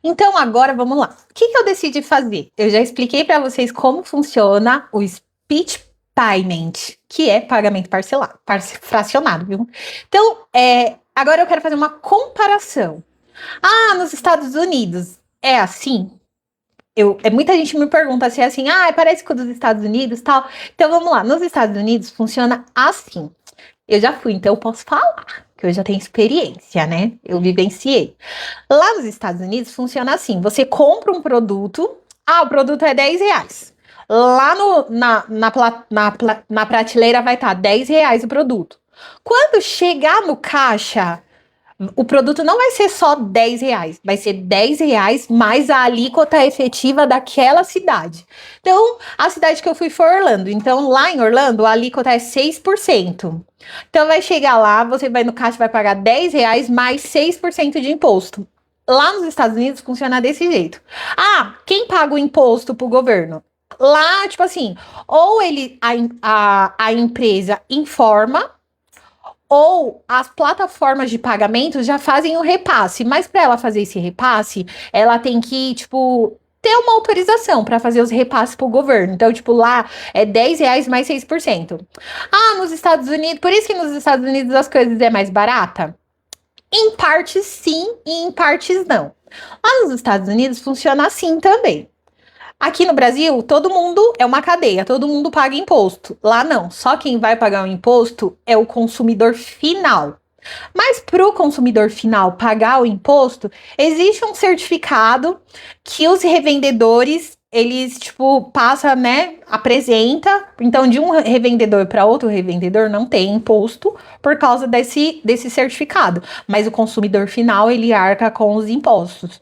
Então agora vamos lá. O que eu decidi fazer? Eu já expliquei para vocês como funciona o speech payment, que é pagamento parcelado, fracionado, viu? Então, agora eu quero fazer uma comparação. Ah, nos Estados Unidos é assim? Muita gente me pergunta se é assim, parece com os dos Estados Unidos e tal. Então vamos lá, nos Estados Unidos funciona assim. Eu já fui, então eu posso falar, que eu já tenho experiência, né? Eu vivenciei. Lá nos Estados Unidos funciona assim: você compra um produto, o produto é R$ 10. Lá na prateleira vai estar R$ 10 o produto. Quando chegar no caixa, o produto não vai ser só R$ 10, vai ser R$ 10 mais a alíquota efetiva daquela cidade. Então, a cidade que eu fui foi Orlando. Então, lá em Orlando, a alíquota é 6%. Então, vai chegar lá, você vai no caixa, vai pagar R$ 10 mais 6% de imposto. Lá nos Estados Unidos funciona desse jeito. Quem paga o imposto pro governo? Lá, tipo assim, ou a empresa informa ou as plataformas de pagamento já fazem o repasse, mas para ela fazer esse repasse, ela tem que, tipo, ter uma autorização para fazer os repasses para o governo. Então, tipo, lá é R$ 10 mais 6%. Nos Estados Unidos, por isso que nos Estados Unidos as coisas é mais barata? Em partes sim e em partes não. Lá nos Estados Unidos funciona assim também. Aqui no Brasil, todo mundo é uma cadeia, todo mundo paga imposto. Lá não, só quem vai pagar o imposto é o consumidor final. Mas para o consumidor final pagar o imposto, existe um certificado que os revendedores, eles, tipo, passa, né, apresenta. Então, de um revendedor para outro revendedor não tem imposto por causa desse certificado. Mas o consumidor final, ele arca com os impostos.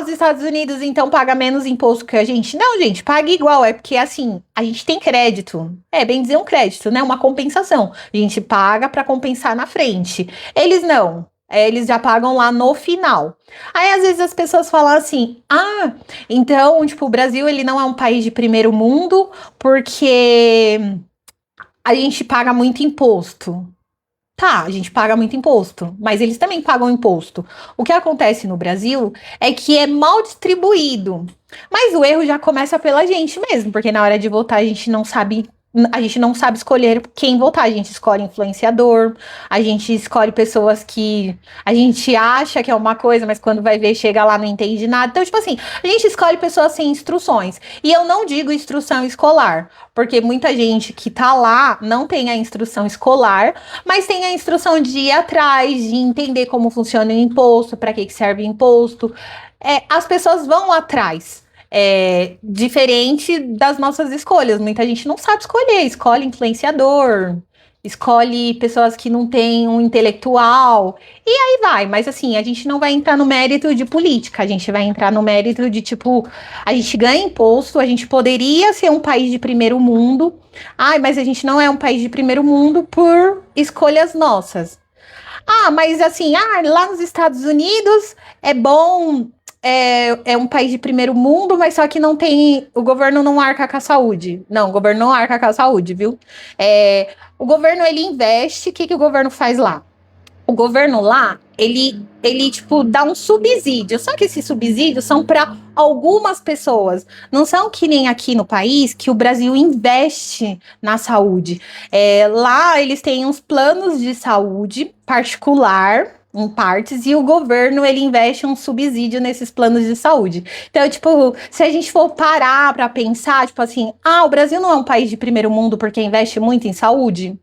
Os Estados Unidos então paga menos imposto que a gente? Não, gente, paga igual, é porque assim, a gente tem crédito. É, bem dizer um crédito, né? Uma compensação. A gente paga para compensar na frente. Eles não. Eles já pagam lá no final. Aí, às vezes, as pessoas falam assim: então, tipo, o Brasil ele não é um país de primeiro mundo porque a gente paga muito imposto. Tá, a gente paga muito imposto, mas eles também pagam imposto. O que acontece no Brasil é que é mal distribuído. Mas o erro já começa pela gente mesmo, porque na hora de votar a gente não sabe escolher quem votar. A gente escolhe influenciador, a gente escolhe pessoas que a gente acha que é uma coisa, mas quando vai ver, chega lá, não entende nada. Então, tipo assim, a gente escolhe pessoas sem instruções. E eu não digo instrução escolar, porque muita gente que tá lá não tem a instrução escolar, mas tem a instrução de ir atrás, de entender como funciona o imposto, para que serve o imposto. As pessoas vão atrás. Diferente das nossas escolhas. Muita gente não sabe escolher, escolhe influenciador, escolhe pessoas que não têm um intelectual, e aí vai. Mas assim, a gente não vai entrar no mérito de política, a gente vai entrar no mérito de, tipo, a gente ganha imposto, a gente poderia ser um país de primeiro mundo, mas a gente não é um país de primeiro mundo por escolhas nossas. Mas assim, lá nos Estados Unidos é bom, é um país de primeiro mundo, mas só que não tem, o governo não arca com a saúde. Não, o governo não arca com a saúde, viu? O governo, ele investe, o que o governo faz lá? O governo lá, ele tipo, dá um subsídio. Só que esses subsídios são para algumas pessoas. Não são que nem aqui no país, que o Brasil investe na saúde. Lá, eles têm uns planos de saúde particular, em partes, e o governo, ele investe um subsídio nesses planos de saúde. Então, tipo, se a gente for parar para pensar, tipo assim, o Brasil não é um país de primeiro mundo porque investe muito em saúde?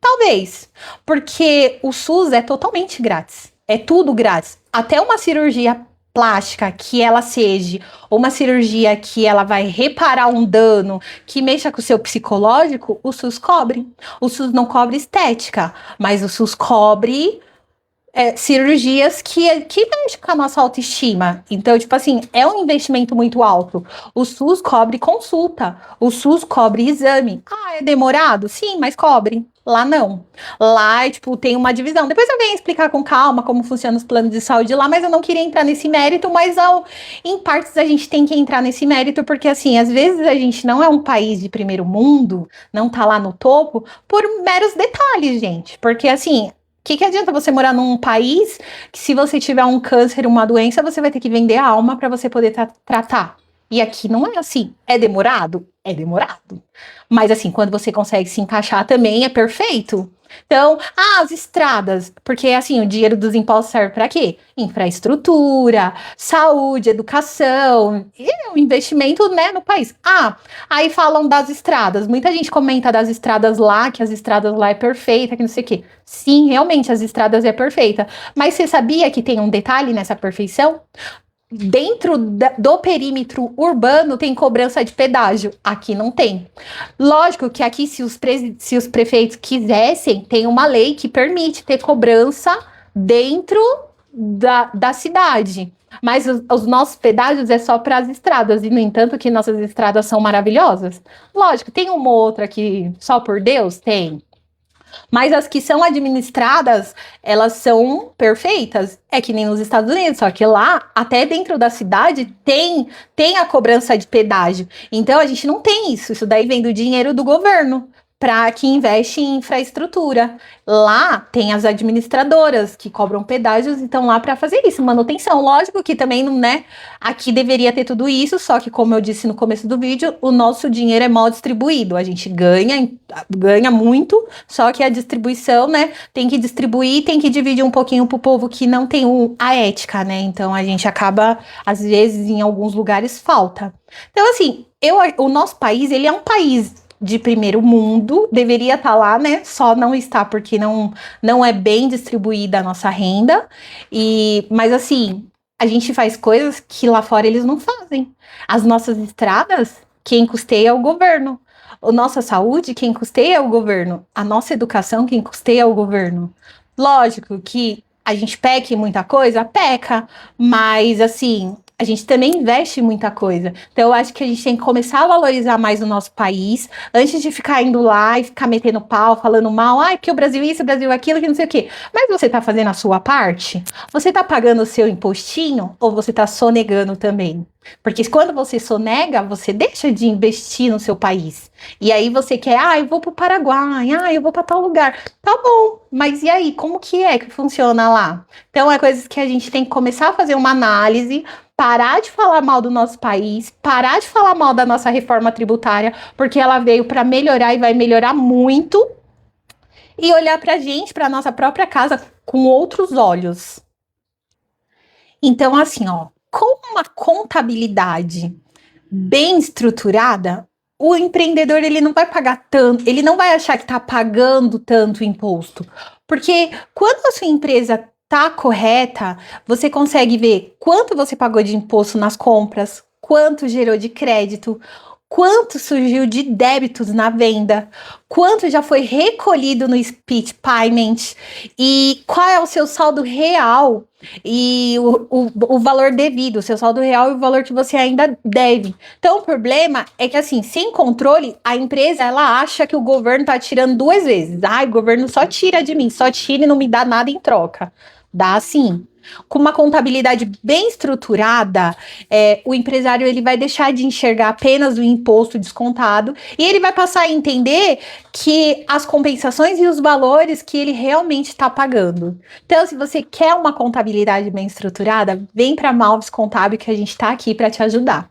Talvez, porque o SUS é totalmente grátis. É tudo grátis. Até uma cirurgia plástica que ela seja, ou uma cirurgia que ela vai reparar um dano que mexa com o seu psicológico, o SUS cobre. O SUS não cobre estética, mas o SUS cobre cirurgias que mexem com a nossa autoestima. Então, tipo assim, é um investimento muito alto. O SUS cobre consulta, o SUS cobre exame. É demorado? Sim, mas cobre. Lá não. Lá, tipo, tem uma divisão. Depois eu venho explicar com calma como funcionam os planos de saúde lá, mas eu não queria entrar nesse mérito, mas em partes a gente tem que entrar nesse mérito, porque assim, às vezes a gente não é um país de primeiro mundo, não tá lá no topo, por meros detalhes, gente. Porque assim, Que adianta você morar num país que, se você tiver um câncer, uma doença, você vai ter que vender a alma para você poder tratar? E aqui não é assim. É demorado? É demorado. Mas assim, quando você consegue se encaixar também, é perfeito. Então, as estradas, porque assim, o dinheiro dos impostos serve para quê? Infraestrutura, saúde, educação, e o investimento, né, no país. Aí falam das estradas. Muita gente comenta das estradas lá, que as estradas lá é perfeita, que não sei o quê. Sim, realmente, as estradas é perfeita. Mas você sabia que tem um detalhe nessa perfeição? Dentro do perímetro urbano tem cobrança de pedágio. Aqui não tem. Lógico que aqui, se os prefeitos quisessem, tem uma lei que permite ter cobrança dentro da cidade. Mas os nossos pedágios é só para as estradas. E, no entanto, que nossas estradas são maravilhosas. Lógico, tem uma ou outra que só por Deus tem. Mas as que são administradas, elas são perfeitas. É que nem nos Estados Unidos, só que lá, até dentro da cidade, tem a cobrança de pedágio. Então, a gente não tem isso. Isso daí vem do dinheiro do governo, para que investe em infraestrutura. Lá tem as administradoras que cobram pedágios e estão lá para fazer isso, manutenção. Lógico que também, né, aqui deveria ter tudo isso, só que, como eu disse no começo do vídeo, o nosso dinheiro é mal distribuído. A gente ganha muito, só que a distribuição, né, tem que distribuir, tem que dividir um pouquinho pro povo que não tem a ética, né? Então a gente acaba, às vezes, em alguns lugares falta. Então, assim, o nosso país, ele é um país de primeiro mundo, deveria estar lá, né? Só não está porque não é bem distribuída a nossa renda. Mas assim, a gente faz coisas que lá fora eles não fazem. As nossas estradas, quem custeia é o governo. A nossa saúde, quem custeia é o governo. A nossa educação, quem custeia é o governo. Lógico que a gente peca em muita coisa, peca, mas assim, a gente também investe em muita coisa. Então, eu acho que a gente tem que começar a valorizar mais o nosso país, antes de ficar indo lá e ficar metendo pau, falando mal, porque o Brasil isso, o Brasil aquilo, que não sei o quê. Mas você tá fazendo a sua parte? Você tá pagando o seu impostinho? Ou você tá sonegando também? Porque quando você sonega, você deixa de investir no seu país. E aí você quer, eu vou pro Paraguai, eu vou para tal lugar. Tá bom, mas e aí, como que funciona lá? Então, é coisas que a gente tem que começar a fazer uma análise, parar de falar mal do nosso país, parar de falar mal da nossa reforma tributária, porque ela veio para melhorar e vai melhorar muito, e olhar pra gente, pra nossa própria casa, com outros olhos. Então, assim, com uma contabilidade bem estruturada, o empreendedor, ele não vai pagar tanto, ele não vai achar que está pagando tanto imposto. Porque quando a sua empresa tá correta, você consegue ver quanto você pagou de imposto nas compras, quanto gerou de crédito, quanto surgiu de débitos na venda, quanto já foi recolhido no split payment e qual é o seu saldo real e o valor devido, o seu saldo real e o valor que você ainda deve. Então, o problema é que, assim, sem controle, a empresa, ela acha que o governo tá tirando duas vezes. O governo só tira de mim, só tira e não me dá nada em troca. Dá sim. Com uma contabilidade bem estruturada, o empresário, ele vai deixar de enxergar apenas o imposto descontado e ele vai passar a entender que as compensações e os valores que ele realmente está pagando. Então, se você quer uma contabilidade bem estruturada, vem para a Malves Contábil, que a gente está aqui para te ajudar.